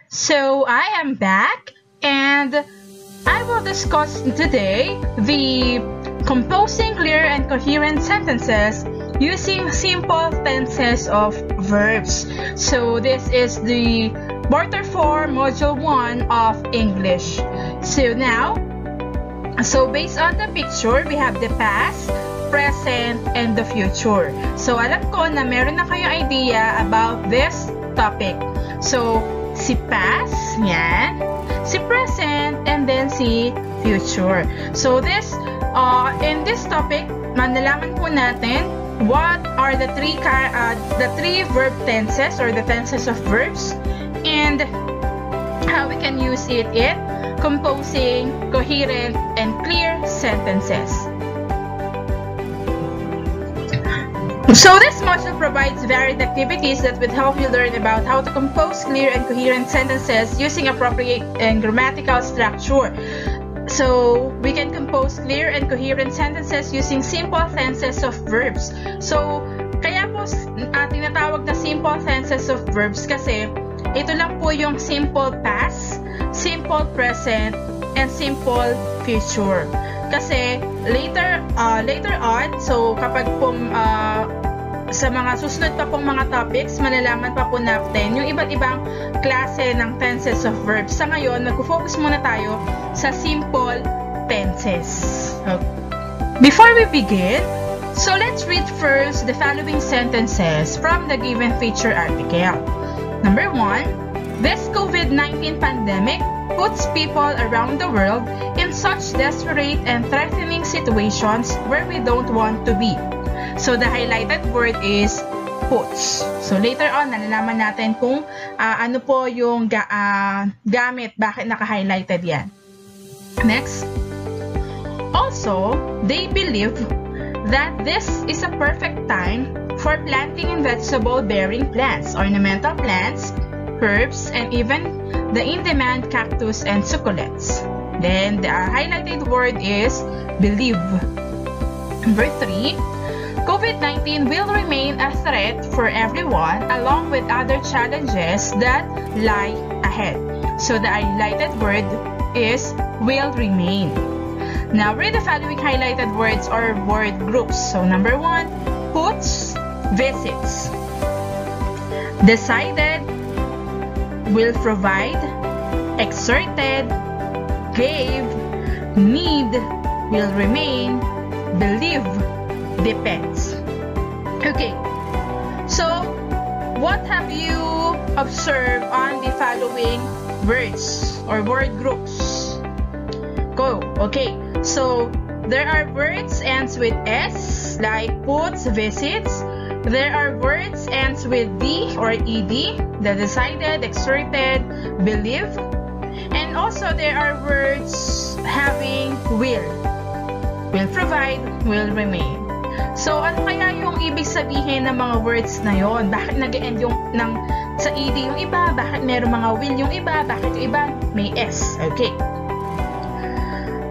So I am back and I will discuss today the composing clear and coherent sentences using simple tenses of verbs. So this is the Quarter 4 Module 1 of English. So based on the picture, we have the past, present, and the future. So alam ko na meron na kayo idea about this topic. So si past, yan, si present, and then si future. So in this topic, manalaman po natin what are the three verb tenses or the tenses of verbs and how we can use it in composing coherent and clear sentences. So this module provides varied activities that will help you learn about how to compose clear and coherent sentences using appropriate and grammatical structure. So we can compose clear and coherent sentences using simple tenses of verbs. So kaya po tinatawag na simple tenses of verbs kasi ito lang po yung simple past, simple present, and simple future. Kasi later on, so kapag pong sa mga susunod pa pong mga topics, malalaman pa po natin yung iba't ibang klase ng tenses of verbs. Sa ngayon, mag-focus muna tayo sa simple tenses. Okay. Before we begin, so let's read first the following sentences from the given feature article. Number 1, this COVID-19 pandemic puts people around the world in such desperate and threatening situations where we don't want to be. So the highlighted word is puts. So later on, nalalaman natin kung ano po yung gamit, bakit naka-highlighted yan. Next. Also, they believe that this is a perfect time for planting in vegetable-bearing plants, ornamental plants, herbs, and even the in-demand cactus and succulents. Then, the highlighted word is believe. Number 3, COVID-19 will remain a threat for everyone along with other challenges that lie ahead. So, the highlighted word is will remain. Now, read the following highlighted words or word groups. So, number 1, puts, visits. Decided, will provide, exerted, gave, need, will remain, believe, depends. Okay, so what have you observed on the following words or word groups? Go. Okay, so there are words ends with S like puts, visits. There are words ends with D or ED, the decided, exerted, believe. And also there are words having will provide, will remain. So ano kaya yung ibig sabihin ng mga words na yon? Bakit nag-end yung sa ED yung iba? Bakit meron mga will yung iba? Bakit yung iba may S? Okay.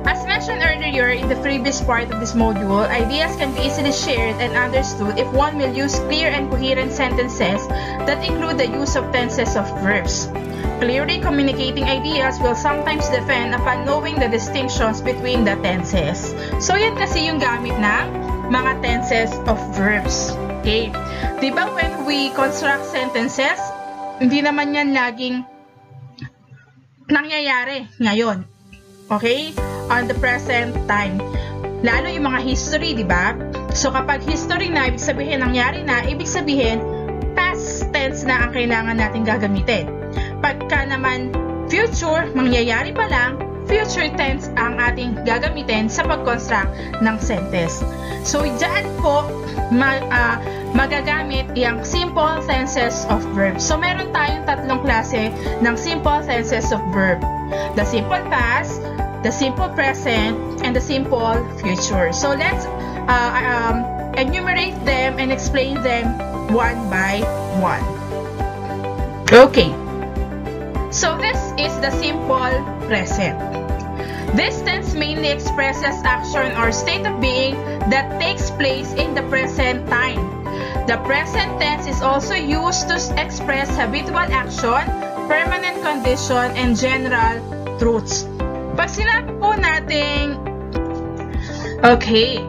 As mentioned earlier in the previous part of this module, ideas can be easily shared and understood if one will use clear and coherent sentences that include the use of tenses of verbs. Clearly communicating ideas will sometimes depend upon knowing the distinctions between the tenses. So yan kasi yung gamit ng mga tenses of verbs. Okay. Diba when we construct sentences, hindi naman yan laging nangyayari ngayon. Okay? On the present time. Lalo yung mga history, di ba? So kapag history na, ibig sabihin nangyari na, ibig sabihin past tense na ang kailangan natin gagamitin. Pagka naman future, mangyayari pa lang, future tense ang ating gagamitin sa pag-construct ng sentence. So dyan po magagamit yung simple tenses of verbs. So meron tayong tatlong klase ng simple tenses of verb. The simple past, the simple present, and the simple future. So let's enumerate them and explain them one by one. Okay. So this is the simple present. This tense mainly expresses action or state of being that takes place in the present time. The present tense is also used to express habitual action, permanent condition, and general truths. Pag sinabi po natin, okay,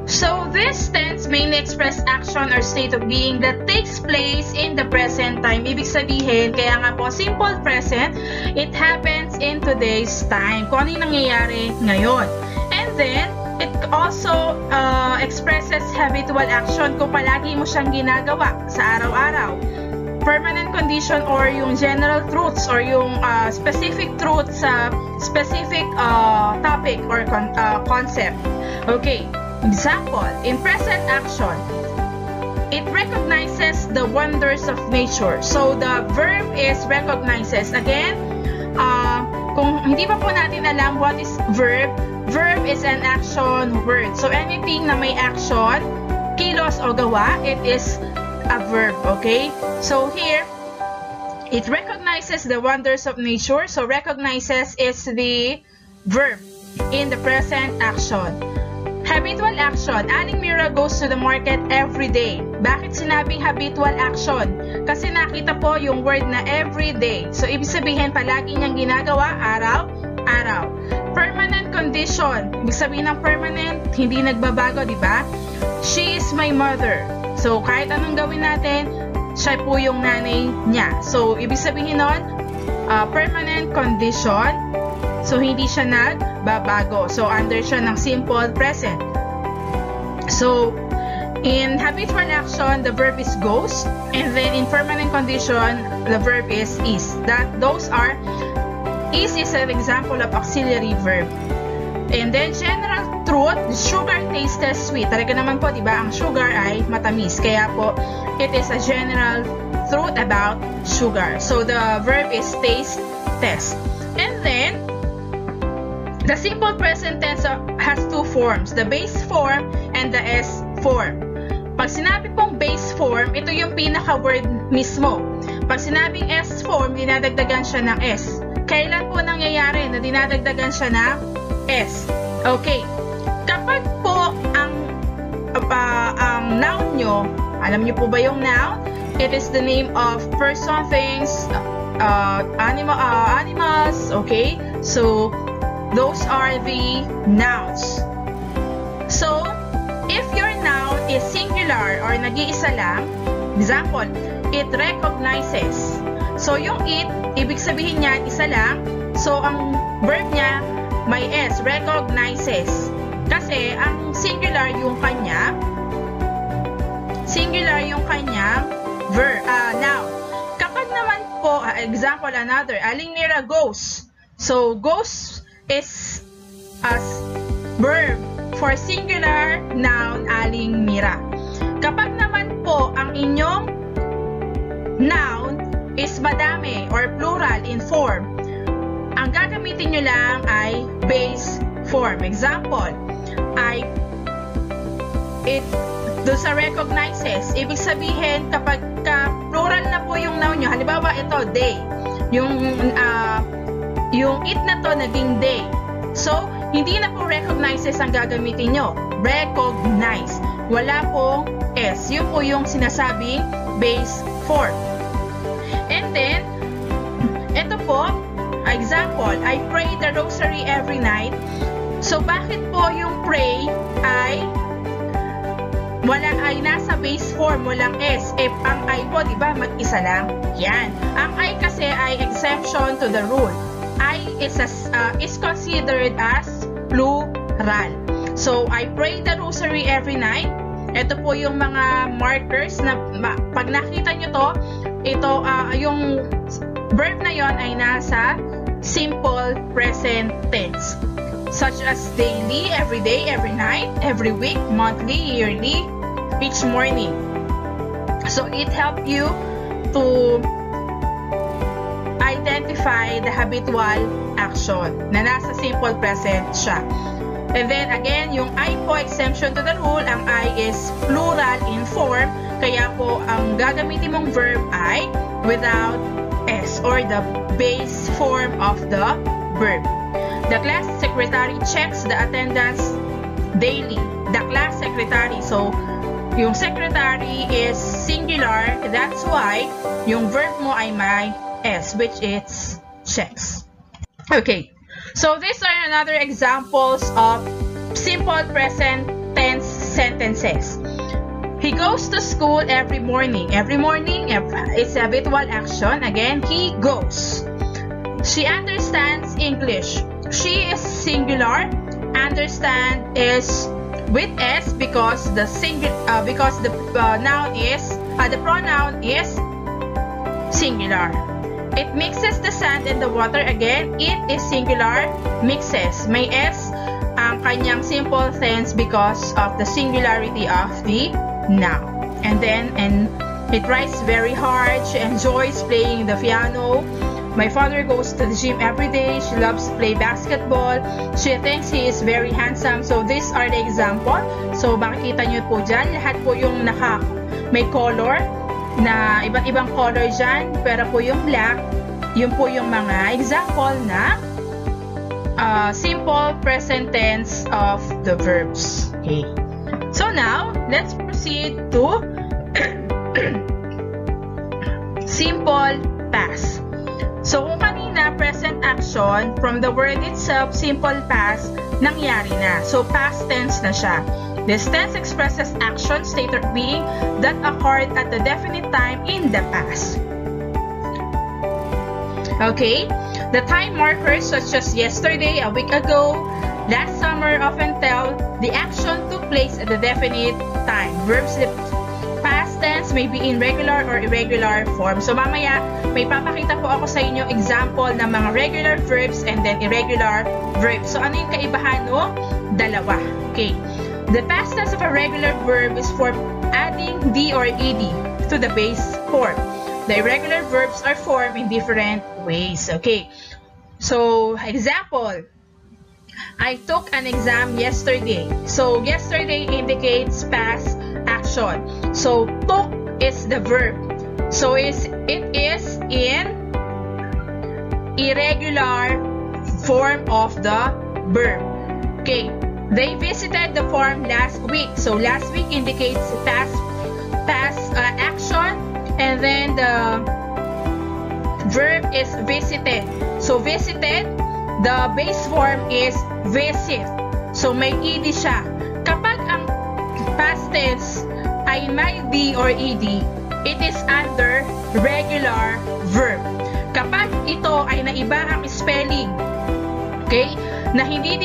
so this tense mainly express action or state of being that takes place in the present time. Ibig sabihin, kaya nga po simple present, it happens in today's time. Kung ano yung nangyayari ngayon. And then, it also expresses habitual action kung palagi mo siyang ginagawa sa araw-araw. Permanent condition or yung general truths or yung specific truths sa specific topic or concept. Okay. Example, in present action, it recognizes the wonders of nature. So, the verb is recognizes. Again, kung hindi pa po natin alam what is verb, verb is an action word. So, anything na may action, kilos o gawa, it is a verb, okay? So, here, it recognizes the wonders of nature. So, recognizes is the verb in the present action. Habitual action. Aling Mira goes to the market every day. Bakit sinabing habitual action? Kasi nakita po yung word na every day. So, ibig sabihin, palagi niyang ginagawa araw-araw. Permanent condition. Ibig sabihin ng permanent, hindi nagbabago, di ba? She is my mother. So, kahit anong gawin natin, siya po yung nanay niya. So, ibig sabihin nun, permanent condition. So, hindi siya nagbabago. So, under siya ng simple present. So, in habitual action, the verb is goes. And then, in permanent condition, the verb is. Those are, is an example of auxiliary verb. And then, general truth, sugar tastes sweet. Talaga naman po, diba, ang sugar ay matamis. Kaya po, it is a general truth about sugar. So, the verb is taste, test. And then, the simple present tense has two forms, the base form and the S form. Pag sinabi pong base form, ito yung pinaka-word mismo. Pag sinabing S form, dinadagdagan siya ng S. Kailan po nangyayari na dinadagdagan siya ng S? Okay. Kapag po ang noun nyo, alam nyo po ba yung noun? It is the name of person, things, animals, okay? So, those are the nouns. So, if your noun is singular or nag-iisa lang, example, it recognizes. So, yung it, ibig sabihin niya, isa lang. So, ang verb niya, may S, recognizes. Kasi, ang singular yung kanya, noun. Kapag naman po, example, another, Aling Mira goes. So, goes is as verb for singular noun Aling Mira. Kapag naman po ang inyong noun is madami or plural in form, ang gagamitin nyo lang ay base form. Example, doon sa recognizes, ibig sabihin kapag plural na po yung noun nyo, halimbawa ito, day, yung it na to naging day. So, hindi na po recognizes ang gagamitin nyo. Recognize. Wala pong S. Yun po yung sinasabing base form. And then, ito po, example, I pray the rosary every night. So, bakit po yung pray ay nasa base form, walang S. Ang I po, di ba, mag-isa lang? Yan. Ang I kasi ay exception to the rule. I is considered as plural. So, I pray the rosary every night. Ito po yung mga markers na pag nakita nyo to, ito, yung verb na yon ay nasa simple present tense. Such as daily, every day, every night, every week, monthly, yearly, each morning. So, it helps you to identify the habitual action na nasa simple present siya. And then again, yung I po, exemption to the rule, ang I is plural in form, kaya po ang gagamitin mong verb ay without S or the base form of the verb. The class secretary checks the attendance daily. The class secretary, so yung secretary is singular, that's why yung verb mo ay may S, which is checks. Okay, so these are another examples of simple present tense sentences. He goes to school every morning. Every morning is a habitual action. Again, he goes. She understands English. She is singular. Understand is with S because the pronoun is singular. It mixes the sand and the water. Again, it is singular, mixes. May S ang kanyang simple tense because of the singularity of the noun. And it tries very hard. She enjoys playing the piano. My father goes to the gym every day. She loves to play basketball. She thinks he is very handsome. So these are the example. So makikita nyo po dyan, lahat po yung may color na iba't ibang color dyan, pero po yung black, yun po yung mga example na simple present tense of the verbs. Okay. So now, let's proceed to simple past. So kung kanina, present action, from the word itself, simple past, nangyari na. So past tense na siya. This tense expresses action, state or being that occurred at the definite time in the past. Okay, the time markers such as yesterday, a week ago, last summer often tell the action took place at the definite time. Verbs past tense may be in regular or irregular form. So mamaya, may papakita po ako sa inyo example ng mga regular verbs and then irregular verbs. So ano yung kaibahan no? Dalawa. Okay. The past tense of a regular verb is formed adding D or ED to the base form. The irregular verbs are formed in different ways. Okay. So, example. I took an exam yesterday. So, yesterday indicates past action. So, took is the verb. So, it is in irregular form of the verb. Okay. They visited the farm last week. So last week indicates past action, and then the verb is visited. So visited, the base form is visit. So may ed siya. Kapag ang past tense ay may d or ed, it is under regular verb. Kapag ito ay naiba ang spelling, okay, na hindi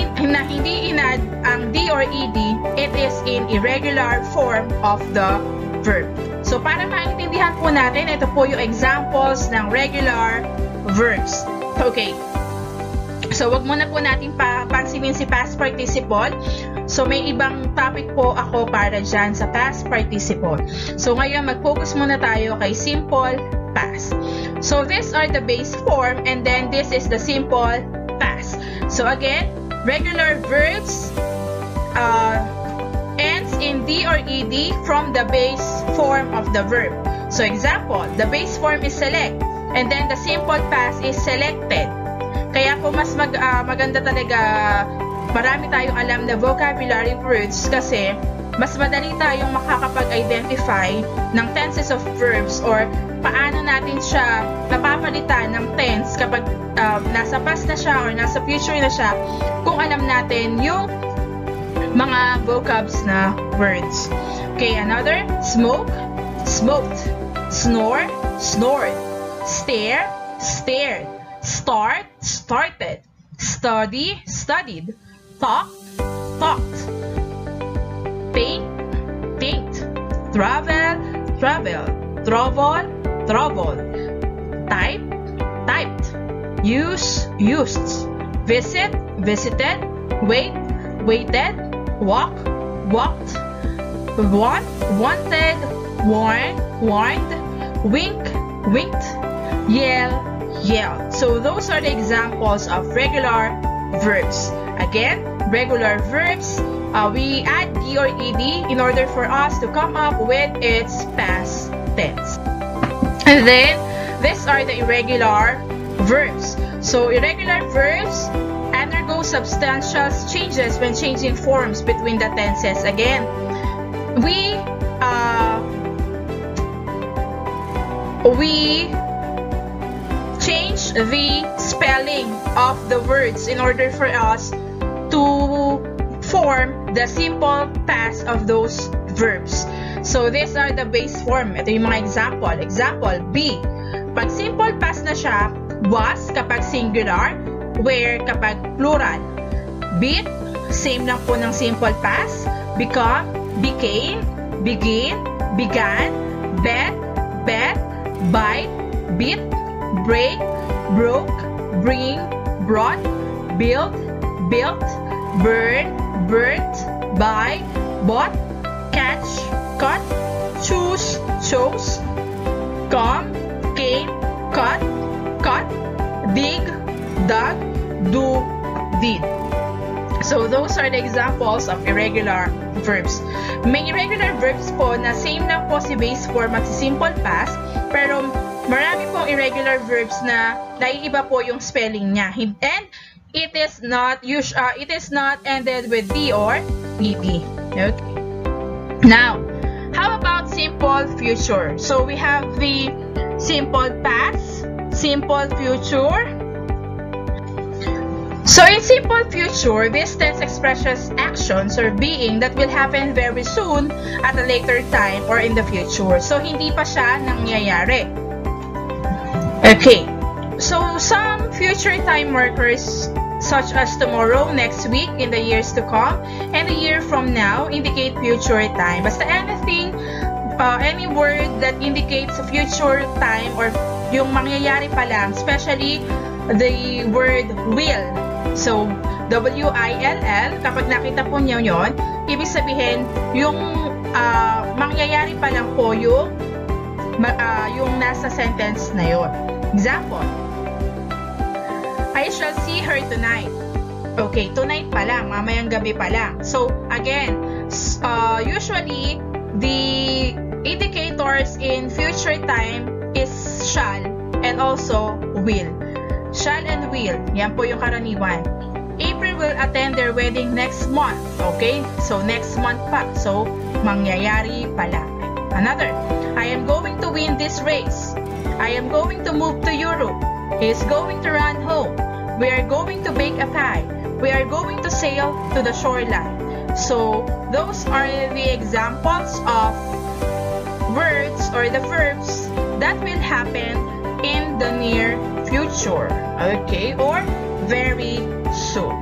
inad ang D or ED, it is in irregular form of the verb. So, para maintindihan po natin, ito po yung examples ng regular verbs. Okay. So, wag muna po natin pansinin si past participle. So, may ibang topic po ako para dyan sa past participle. So, ngayon, mag-focus muna tayo kay simple past. So, these are the base form and then this is the simple past. So again, regular verbs ends in D or ED from the base form of the verb. So example, the base form is select and then the simple past is selected. Kaya po mas maganda talaga marami tayong alam na vocabulary words kasi mas madali tayong makakapag-identify ng tenses of verbs or paano natin siya napapalitan ng tense kapag nasa past na siya or nasa future na siya kung alam natin yung mga vocabs na words. Okay, another. Smoke, smoked. Snore, snored. Stare, stared. Start, started. Study, studied. Talk, talked. Paint, paint. Travel, traveled. Travel, traveled. Type, typed. Use, used. Visit, visited. Wait, waited. Walk, walked. Want, wanted. Warn, warned. Wink, winked. Yell, yelled. So those are the examples of regular verbs. Again, regular verbs, we add D or ED in order for us to come up with its past tense. And then, these are the irregular verbs. So, irregular verbs undergo substantial changes when changing forms between the tenses. Again, we the spelling of the words in order for us to form the simple past of those verbs. So these are the base form. Ito yung mga example. Example, be. Pag simple past na siya, was kapag singular, were kapag plural. Beat, same lang po ng simple past. Become, became, begin, began, bet, bet, bite, beat, break, broke, bring, brought, build, built, burn, burnt, buy, bought, catch, cut, choose, chose, come, came, cut, cut, dig, dug, do, did. So those are the examples of irregular verbs. May irregular verbs po na same lang po si base form at si simple past, pero marami pong irregular verbs na naiiba po yung spelling niya. And it is not ended with D or ED. Okay. Now, how about simple future? So we have the simple past, simple future. So in simple future, this tense expresses actions or being that will happen very soon at a later time or in the future. So hindi pa siya nangyayari. Okay. So some future time markers such as tomorrow, next week, in the years to come, and a year from now indicate future time. Basta anything, any word that indicates a future time or yung mangyayari pa lang, especially the word will. So, W-I-L-L, kapag nakita po niyo yon, ibig sabihin, yung mangyayari pa lang po yung nasa sentence na yon. Example, I shall see her tonight. Okay, tonight pa lang, mamayang gabi pa lang. So, again, usually, the indicators in future time is shall and also will. Shall and will, yan po yung karaniwan. April will attend their wedding next month. Okay, so next month pa. So, mangyayari pa lang. Another, I am going to win this race. I am going to move to Europe. He is going to run home. We are going to bake a pie. We are going to sail to the shoreline. So, those are the examples of words or the verbs that will happen in the near future. Okay, or very soon.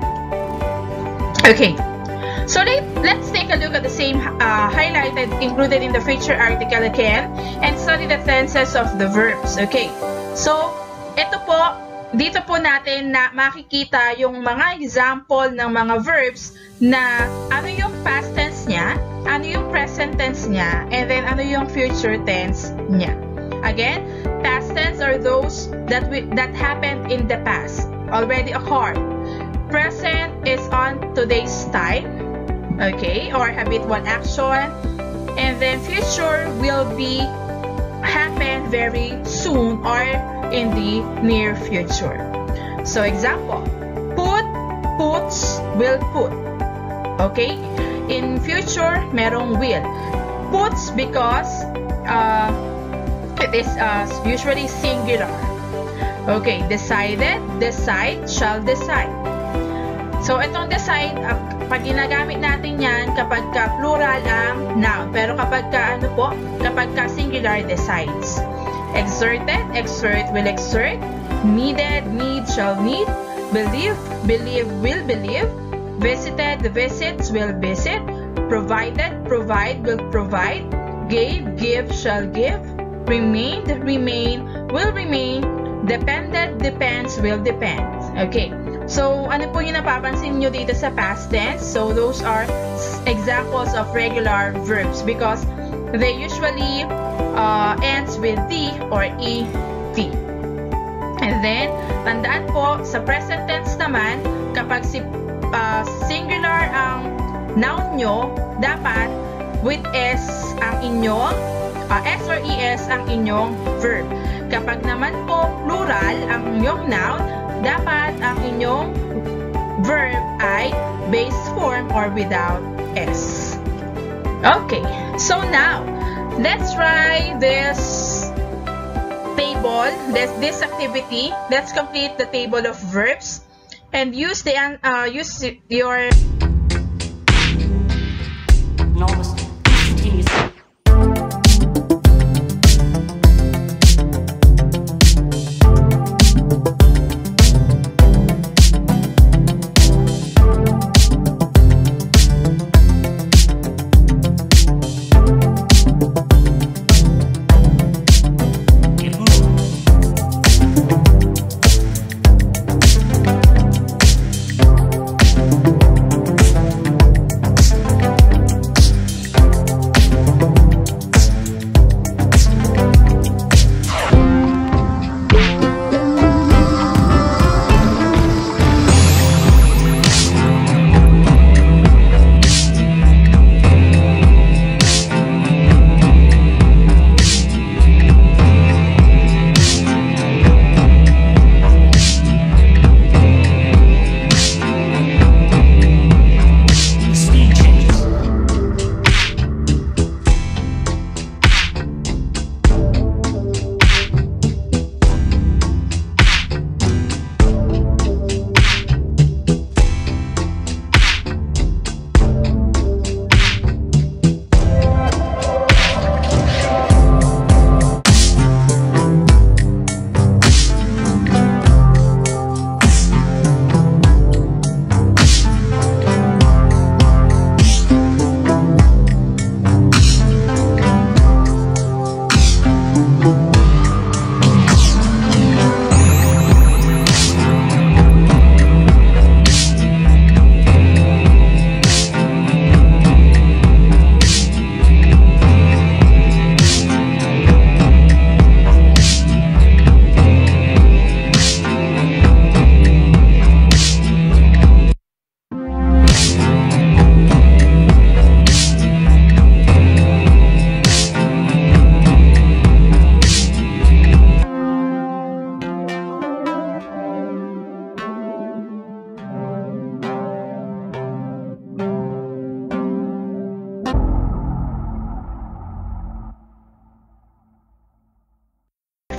Okay, so let's take a look at the same highlighted included in the future article again and study the tenses of the verbs. Okay, so ito po, dito po natin na makikita yung mga example ng mga verbs na ano yung past tense niya, ano yung present tense niya, and then ano yung future tense niya. Again, past tense are those that happened in the past, already occurred. Present is on today's time, okay, or habitual action, and then future will be happen very soon or in the near future. So example, put, puts, will put. Okay, in future merong will. Puts because it is usually singular. Okay, decided, decide, shall decide. So, itong decide, pag ginagamit natin yan kapag ka plural ang noun. Pero kapag ka, kapag ka singular, decides. Exerted, exert, will exert. Needed, need, shall need. Believe, believe, will believe. Visited, visits, will visit. Provided, provide, will provide. Gave, give, shall give. Remained, remain, will remain. Depended, depends, will depend. Okay. So, ano po yung napapansin nyo dito sa past tense? So, those are examples of regular verbs because they usually ends with D or ED. And then, tandaan po, sa present tense naman, kapag singular ang noun nyo, dapat with S ang inyong S or ES ang inyong verb. Kapag naman po plural ang inyong noun, dapat ang inyong verb ay base form or without S. Okay, so now, let's try this table, this activity. Let's complete the table of verbs and use your enormous instantaneous.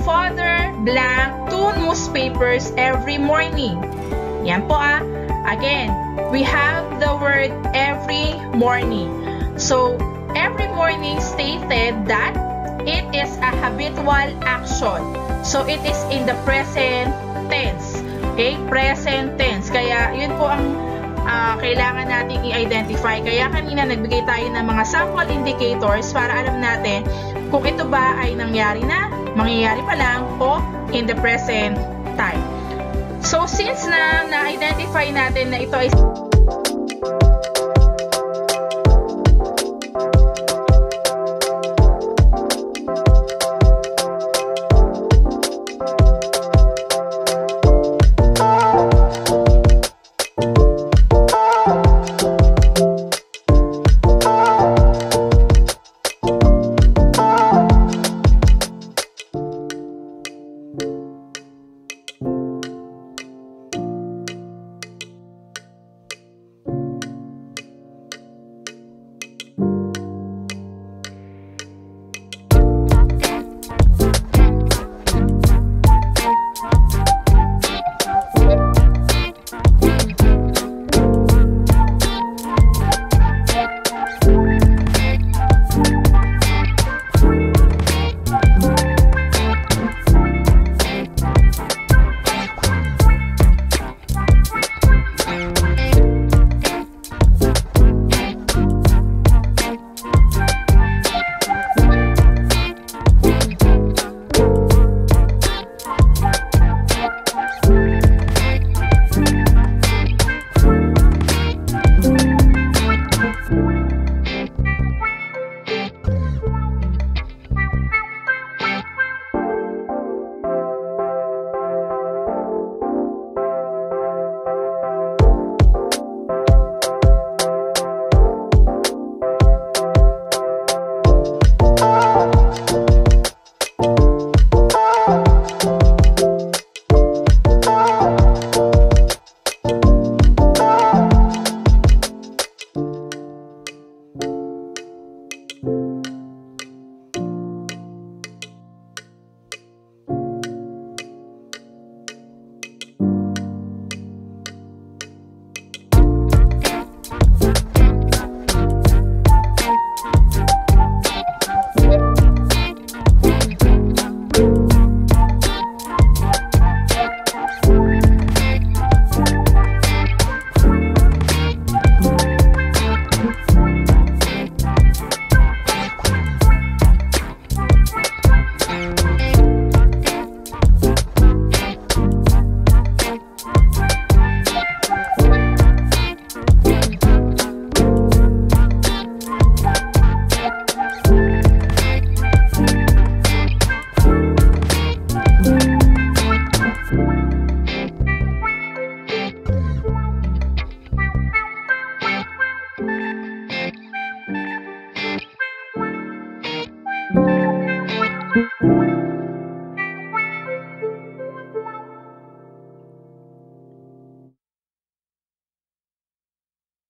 Father blank 2 newspapers every morning. Yan po Again, we have the word every morning. So, every morning stated that it is a habitual action. So, it is in the present tense. Okay? Present tense. Kaya, yun po ang kailangan natin i-identify. Kaya kanina nagbigay tayo ng mga sample indicators para alam natin kung ito ba ay nangyari na, mangyayari pa lang, o in the present time. So, since na-identify natin na ito ay